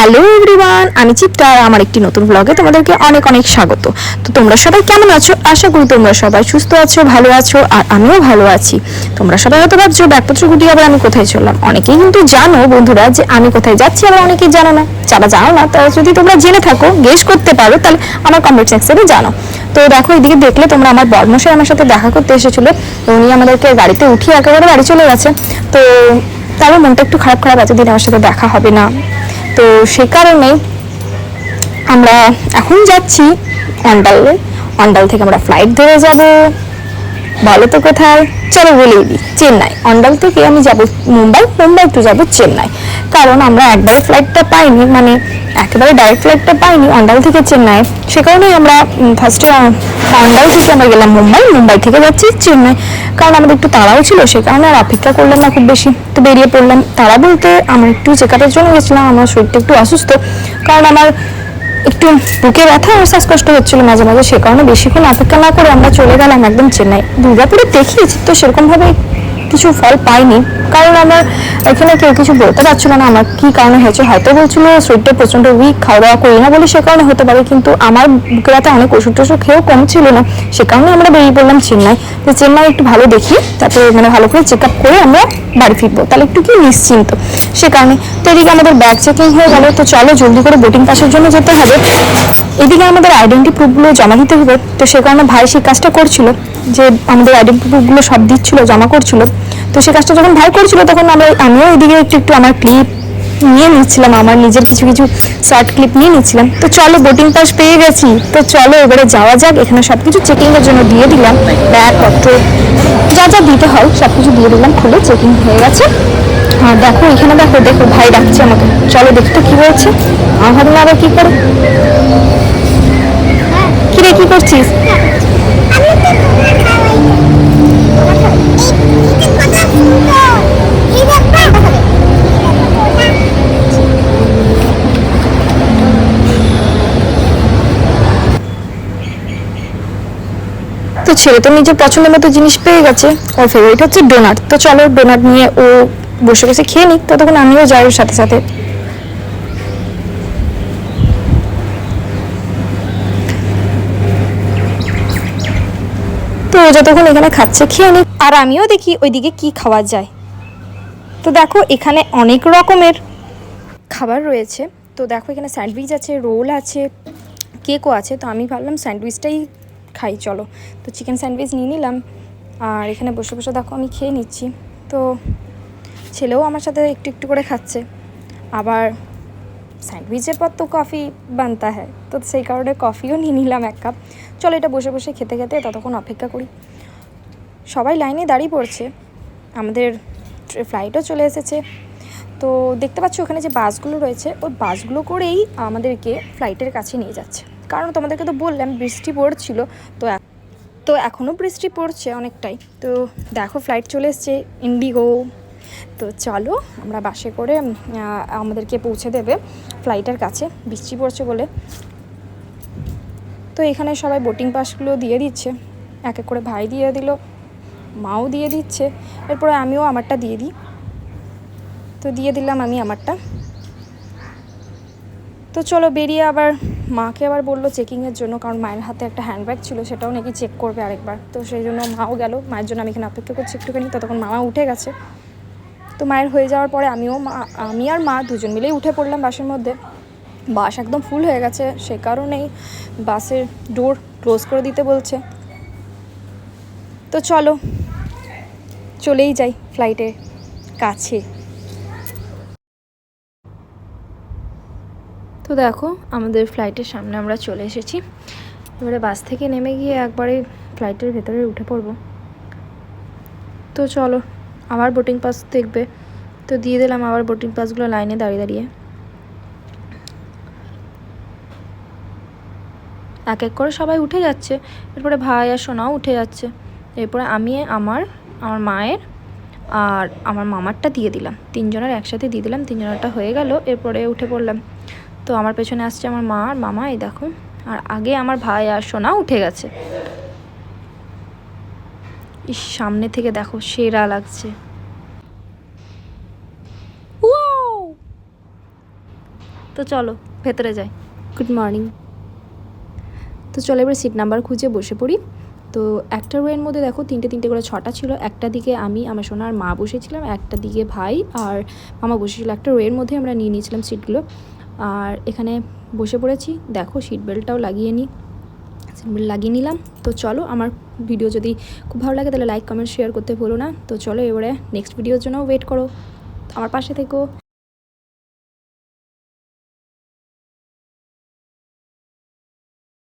Hello everyone, আমি চিত্রা আর আমার একটি নতুন ব্লগে তোমাদেরকে অনেক অনেক স্বাগত। তো তোমরা সবাই কেমন আছো? আশা করি তোমরা সবাই সুস্থ আছো, ভালো আছো, আর আমিও ভালো আছি। তোমরা সবাই হয়তো ভাবছো ব্যাগপত্র গুটিয়ে আবার আমি কোথায় চললাম। অনেকেই কিন্তু জানো বন্ধুরা যে আমি কোথায় যাচ্ছি, আবার অনেকেই জানো না। যারা জানো না তারা যদি তোমরা জেনে থাকো, গেস করতে পারো, তাহলে আমার কমেন্ট সেকশনে জানো। তো দেখো এদিকে দেখলে তোমরা আমার বর্মশাই আমার সাথে দেখা করতে এসেছিল। উনি আমাদেরকে গাড়িতে উঠিয়ে একেবারে বাড়ি চলে গেছে। তো তারও মনটা একটু খারাপ খারাপ আছে, দিন আমার সাথে দেখা হবে না। তো সে কারণে আমরা এখন যাচ্ছি অন্ডালে। অন্ডাল থেকে আমরা ফ্লাইট ধরে যাব। বলো তো কোথায়? চলো বলেই দিই, চেন্নাই। অন্ডাল থেকে আমি যাব মুম্বাই, মুম্বাই টু যাব চেন্নাই। কারণ আমরা একবারে ফ্লাইটটা পাইনি, মানে একেবারে ডাইরেক্ট ফ্লাইটটা পাইনি অন্ডাল থেকে চেন্নাই। সে কারণেই আমরা ফার্স্টে অন্ডাল থেকে আমরা গেলাম মুম্বাই, মুম্বাই থেকে যাচ্ছি চেন্নাই। কারণ আমাদের একটু তাড়াও ছিল, সে কারণে আর অপেক্ষা করলাম না খুব বেশি, তো বেরিয়ে পড়লাম। তাড়া বলতে আমার একটু চেক আপের জন্য গেছিলাম, আমার শরীরটা একটু অসুস্থ, কারণ আমার একটু বুকে ব্যথা আর শ্বাসকষ্ট হচ্ছিল মাঝে মাঝে। সে কারণে বেশিক্ষণ অপেক্ষা না করে আমরা চলে গেলাম একদম চেন্নাই। দুর্গাপুরে দেখিয়েছি তো সেরকমভাবে কিছু ফল পাইনি, কারণ আমার এখানে কেউ কিছু বলতে পারছিল না আমার কি কারণে হয়েছে। হয়তো বলছিল শরীরটা প্রচন্ড উইক, খাওয়া দাওয়া করি না বলে, সে কারণে হতে পারে। কিন্তু আমার বুকে ব্যথা অনেক ওষুধ টষুধ খেয়েও কম ছিল না, সে কারণে আমরা বেরিয়ে পড়লাম চেন্নাই। তো চেন্নাই একটু ভালো দেখি, তারপরে মানে ভালো করে চেক আপ করে আমরা বাড়ি ফিরবো, তাহলে একটু কি নিশ্চিন্ত। সে কারণে তো এদিকে আমাদের ব্যাগ চেকিং হয়ে গেল। তো চলো জলদি করে বোটিং পাসের জন্য যেতে হবে। এদিকে আমাদের আইডেন্টি প্রুফগুলো জমা দিতে হবে। তো সে কারণে ভাই সেই কাজটা করছিল, যে আমাদের আইডেন্টি প্রুফগুলো সব দিচ্ছিল, জমা করছিল। তো সে কাজটা যখন ভাই করছিল তখন আমিও এদিকে একটু একটু আমার ক্লিপ নিয়ে নিচ্ছিলাম, আমার নিজের কিছু কিছু শর্ট ক্লিপ নিয়ে নিচ্ছিলাম। তো চলো বোটিং পাস পেয়ে গেছি, তো চলো এবারে যাওয়া যাক। এখানে সবকিছু চেকিং এর জন্য দিয়ে দিলাম, ব্যাগপত্র যা যা দিতে হয় সবকিছু দিয়ে দিলাম, খুলে চেকিং হয়ে গেছে। আর দেখো এখানে দেখো দেখো ভাই ডাকছে আমাকে, চলো দেখতে কি বলছে। আমার ভাবলাম আবার কি করে। কিরে কি করছিস? তো ছেলে তো নিজের পছন্দের মতো জিনিস পেয়ে গেছে, ওর ফেভারিট হচ্ছে ডোনাট। তো চলো ডোনাট নিয়ে ও বসে বসে খেয়ে নিক, ততক্ষণ আমিও যাই ওর সাথে সাথে। তো ও যতক্ষণ এখানে খাচ্ছে খেয়ে নিক, আর আমিও দেখি ওইদিকে কি খাওয়া যায়। তো দেখো এখানে অনেক রকমের খাবার রয়েছে। তো দেখো এখানে স্যান্ডউইচ আছে, রোল আছে, কেকও আছে। তো আমি ভাবলাম স্যান্ডউইচটাই খাই, চলো। তো চিকেন স্যান্ডউইচ নিয়ে নিলাম, আর এখানে বসে বসে দেখো আমি খেয়ে নিচ্ছি। তো ছেলেও আমার সাথে একটু একটু করে খাচ্ছে। আবার স্যান্ডউইচের পর তো কফি বানতা হয়, তো সেই কারণে কফিও নিয়ে নিলাম এক কাপ। চলো এটা বসে বসে খেতে খেতে ততক্ষণ অপেক্ষা করি। সবাই লাইনে দাঁড়িয়ে পড়ছে, আমাদের ফ্লাইটও চলে এসেছে। তো দেখতে পাচ্ছ ওখানে যে বাসগুলো রয়েছে, ওই বাসগুলো করেই আমাদেরকে ফ্লাইটের কাছে নিয়ে যাচ্ছে। কারণ তোমাদেরকে তো বললাম বৃষ্টি পড়ছিল, তো এখনও বৃষ্টি পড়ছে অনেকটাই। তো দেখো ফ্লাইট চলে এসছে ইন্ডিগো। তো চলো আমরা বাসে করে আমাদেরকে পৌঁছে দেবে ফ্লাইটের কাছে, বৃষ্টি পড়ছে বলে। তো এখানে সবাই বোটিং পাসগুলো দিয়ে দিচ্ছে, এক এক করে ভাই দিয়ে দিল, মাও দিয়ে দিচ্ছে, এরপরে আমিও আমারটা দিয়ে দিই। তো দিয়ে দিলাম আমি আমারটা। তো চলো বেরিয়ে আবার মাকে আবার বললো চেকিংয়ের জন্য, কারণ মায়ের হাতে একটা হ্যান্ডব্যাগ ছিল, সেটাও নাকি চেক করবে আরেকবার। তো সেই জন্য মাও গেল, মায়ের জন্য আমি এখানে অপেক্ষা করছি একটুখানি। ততক্ষণ মামা উঠে গেছে। তো মায়ের হয়ে যাওয়ার পরে আমি আর মা দুজন মিলেই উঠে পড়লাম বাসের মধ্যে। বাস একদম ফুল হয়ে গেছে, সে কারণেই বাসের ডোর ক্লোজ করে দিতে বলছে। তো চলো চলেই যাই ফ্লাইটের কাছে। তো দেখো আমাদের ফ্লাইটের সামনে আমরা চলে এসেছি। এবারে বাস থেকে নেমে গিয়ে একবারে ফ্লাইটের ভেতরে উঠে পড়বো। তো চলো আবার বোটিং পাস দেখবে, তো দিয়ে দিলাম আবার বোটিং পাসগুলো লাইনে দাঁড়িয়ে দাঁড়িয়ে। এক এক করে সবাই উঠে যাচ্ছে, এরপরে ভাই আর সোনাও উঠে যাচ্ছে। এরপরে আমি আমার মায়ের আর আমার মামারটা দিয়ে দিলাম, তিনজনের একসাথে দিয়ে দিলাম। তিনজনেরটা হয়ে গেল, এরপরে উঠে পড়লাম। তো আমার পেছনে আসছে আমার মা আর মামা, এই দেখো। আর আগে আমার ভাই আর সোনা উঠে গেছে। ইস সামনে থেকে দেখো সেরা লাগছে। তো তো চলো ভেতরে যাই। Good morning. তো চলো এবার সিট নাম্বার খুঁজে বসে পড়ি। তো একটা রোয়ের মধ্যে দেখো তিনটে করে 6টা ছিল। একটা দিকে আমি, আমার সোনার মা বসেছিলাম, একটা দিকে ভাই আর মামা বসেছিল। একটা রোয়ের মধ্যে আমরা নিয়ে নিয়েছিলাম সিটগুলো। আর এখানে বসে পড়েছি, দেখো সিট বেল্টটাও লাগিয়ে নিই, সিট বেল্ট লাগিয়ে নিলাম। তো চলো, আমার ভিডিও যদি খুব ভালো লাগে তাহলে লাইক কমেন্ট শেয়ার করতে ভুলো না। তো চলো এবারে নেক্সট ভিডিওর জন্য ওয়েট করো, আমার পাশে থেকো।